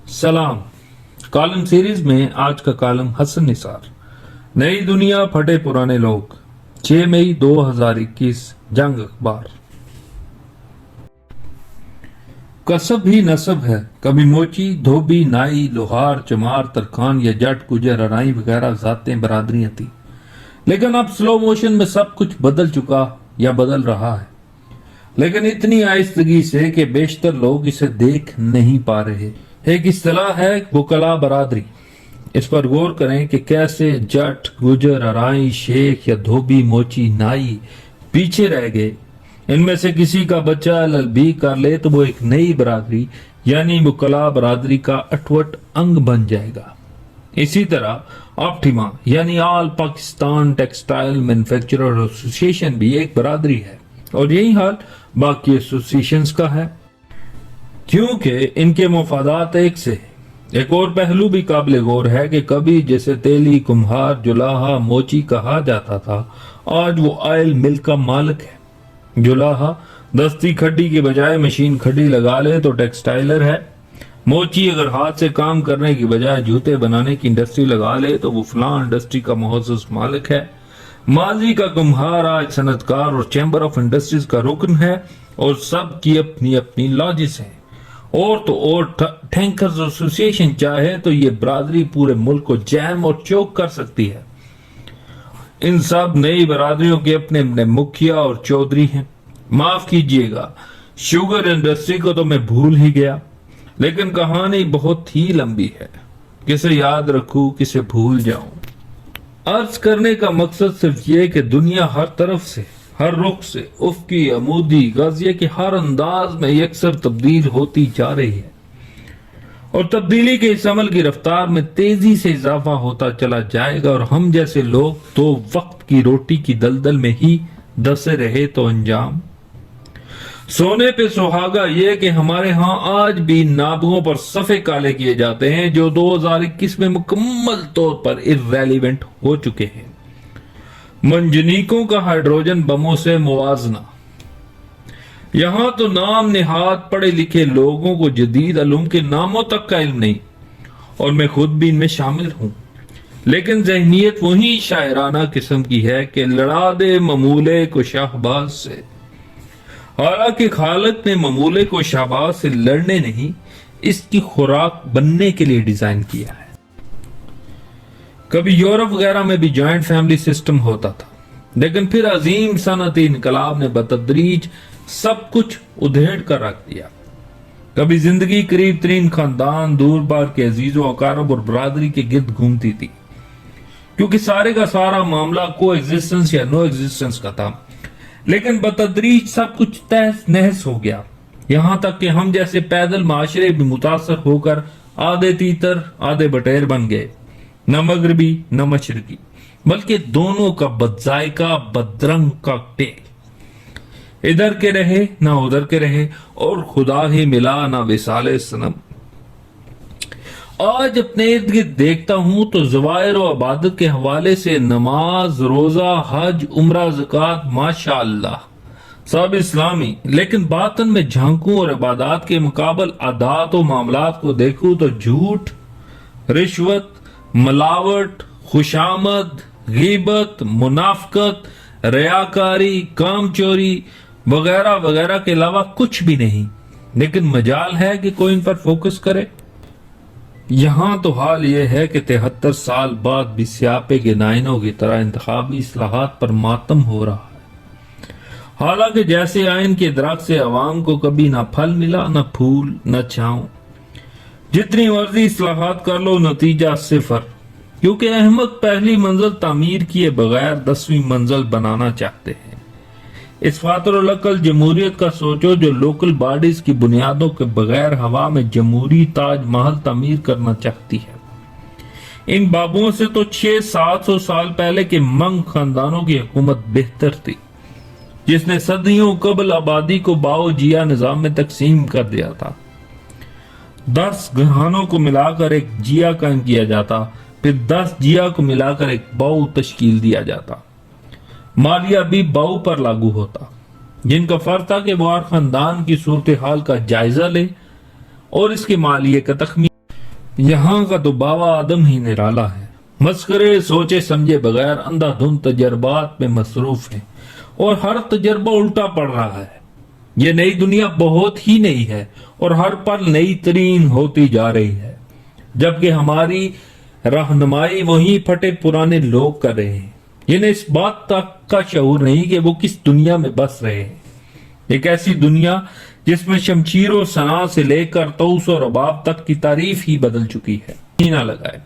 سلام. Column series میں آج کا کالم حسن نثار. نئی دنیا پھٹے پرانے لوگ. 6 مئی 2021. جنگ اخبار. کسب ہی نصب ہے. کبھی موچی، دھوبی، نائی، لوہار، چمار، ترکھان یا جٹ، گجر، ارائی وغیرہ ذاتیں برادریاں تھیں، لیکن اب سلو موشن میں سب کچھ بدل چکا یا بدل رہا ہے، لیکن اتنی آہستگی سے کہ بیشتر لوگ اسے دیکھ نہیں پا رہے. ایک اصطلاح ہے وکلا برادری. اس پر غور کریں کہ کیسے جٹ، گجر، ارائی، شیخ یا دھوبی، موچی، نائی پیچھے رہ گئے. ان میں سے کسی کا بچہ LLB کر لے تو وہ ایک نئی برادری یعنی وکلا برادری کا اٹوٹ انگ بن جائے گا. اسی طرح آپٹیما یعنی آل پاکستان ٹیکسٹائل مینوفیکچرر ایسوسی ایشن بھی ایک برادری ہے، اور یہی حال باقی ایسوسی کا ہے، کیونکہ ان کے مفادات ایک سے ہیں. ایک اور پہلو بھی قابل غور ہے کہ کبھی جسے تیلی، کمہار، جلاہا، موچی کہا جاتا تھا، آج وہ آئل مل کا مالک ہے. جلاہا دستی کھڈی کے بجائے مشین کھڈی لگا لے تو ٹیکسٹائلر ہے. موچی اگر ہاتھ سے کام کرنے کی بجائے جوتے بنانے کی انڈسٹری لگا لے تو وہ فلاں انڈسٹری کا معزز مالک ہے. ماضی کا کمہار آج صنعت کار اور چیمبر آف انڈسٹریز کا رکن ہے، اور سب کی اپنی اپنی لاجز ہیں. اور تو اور ٹینکرز ایسوسی ایشن چاہے تو یہ برادری پورے ملک کو جیم اور چوک کر سکتی ہے. ان سب نئی برادریوں کے اپنے اپنے مکھیا اور چودھری ہیں. معاف کیجئے گا، شوگر انڈسٹری کو تو میں بھول ہی گیا، لیکن کہانی بہت ہی لمبی ہے. کسے یاد رکھوں، کسے بھول جاؤں. عرض کرنے کا مقصد صرف یہ کہ دنیا ہر طرف سے، ہر رخ سے، افقی، عمودی، غازیہ کے ہر انداز میں یکسر تبدیل ہوتی جا رہی ہے، اور تبدیلی کے اس عمل کی رفتار میں تیزی سے اضافہ ہوتا چلا جائے گا، اور ہم جیسے لوگ تو وقت کی روٹی کی دلدل میں ہی دسے رہے تو انجام. سونے پہ سہاگا یہ کہ ہمارے ہاں آج بھی نابغوں پر صفحے کالے کیے جاتے ہیں جو 2021 میں مکمل طور پر irrelevant ہو چکے ہیں. منجنیکوں کا ہائیڈروجن بموں سے موازنہ. یہاں تو نام نہاد پڑھے لکھے لوگوں کو جدید علوم کے ناموں تک کا علم نہیں، اور میں خود بھی ان میں شامل ہوں، لیکن ذہنیت وہی شاعرانہ قسم کی ہے کہ لڑا دے ممولے کو شہباز سے. حالانکہ خالق نے ممولے کو شہباز سے لڑنے نہیں، اس کی خوراک بننے کے لیے ڈیزائن کیا ہے. کبھی یورپ وغیرہ میں بھی جوائنٹ فیملی سسٹم ہوتا تھا، لیکن پھر عظیم صنعتی انقلاب نے بتدریج سب کچھ ادھیڑ کر رکھ دیا. کبھی زندگی قریب ترین خاندان دور بار کے عزیز و اقارب اور برادری کے گرد گھومتی تھی، کیونکہ سارے کا سارا معاملہ کو ایگزسٹنس یا نو ایگزسٹنس کا تھا. لیکن بتدریج سب کچھ تہس نہس ہو گیا، یہاں تک کہ ہم جیسے پیدل معاشرے بھی متاثر ہو کر آدھے تیتر آدھے بٹیر بن گئے، نہ مغربی نہ مشرقی، بلکہ دونوں کا بدذائقہ بدرنگ کاکٹیل. ادھر کے رہے نہ ادھر کے رہے، اور خدا ہی ملا نہ وصال صنم. آج اپنے ارد گرد دیکھتا ہوں تو ظواہر و عبادت کے حوالے سے نماز، روزہ، حج، عمرہ، زکوٰۃ ماشاء اللہ سب اسلامی، لیکن باطن میں جھانکوں اور عبادات کے مقابل عادات و معاملات کو دیکھوں تو جھوٹ، رشوت، ملاوٹ، خوشامد، غیبت، منافقت، ریاکاری، کام چوری وغیرہ وغیرہ کے علاوہ کچھ بھی نہیں. لیکن مجال ہے کہ کوئی ان پر فوکس کرے. یہاں تو حال یہ ہے کہ 73 سال بعد بھی سیاپے کے نائنوں کی طرح انتخابی اصلاحات پر ماتم ہو رہا ہے، حالانکہ جیسے آئین کے درخت سے عوام کو کبھی نہ پھل ملا، نہ پھول، نہ چھاؤں. جتنی مرضی اصلاحات کر لو نتیجہ صفر، کیونکہ احمق پہلی منزل تعمیر کیے بغیر 10ویں منزل بنانا چاہتے ہیں. اس فاتر العقل جمہوریت کا سوچو جو لوکل باڈیز کی بنیادوں کے بغیر ہوا میں جمہوری تاج محل تعمیر کرنا چاہتی ہے. ان بابوں سے تو 600-700 سال پہلے کے منگ خاندانوں کی حکومت بہتر تھی، جس نے صدیوں قبل آبادی کو باؤ جیا نظام میں تقسیم کر دیا تھا. 10 گھرانوں کو ملا کر ایک جیا قائم کیا جاتا، پھر 10 جیا کو ملا کر ایک باؤ تشکیل دیا جاتا. مالیہ بھی باؤ پر لاگو ہوتا، جن کا فرض تھا کہ وہ ہر خاندان کی صورتحال کا جائزہ لے اور اس کے مالیے کا تخمینہ. یہاں کا تو بابا آدم ہی نرالا ہے، مسخرے سوچے سمجھے بغیر اندھا دھند تجربات میں مصروف ہے، اور ہر تجربہ الٹا پڑ رہا ہے۔ یہ نئی دنیا بہت ہی نئی ہے اور ہر پل نئی ترین ہوتی جا رہی ہے، جبکہ ہماری رہنمائی وہی پھٹے پرانے لوگ کر رہے ہیں۔ انہیں اس بات تک کا شعور نہیں کہ وہ کس دنیا میں بس رہے ہیں، ایک ایسی دنیا جس میں شمشیر و سنا سے لے کر طوس و رباب تک کی تعریف ہی بدل چکی ہے۔ نہ لگائے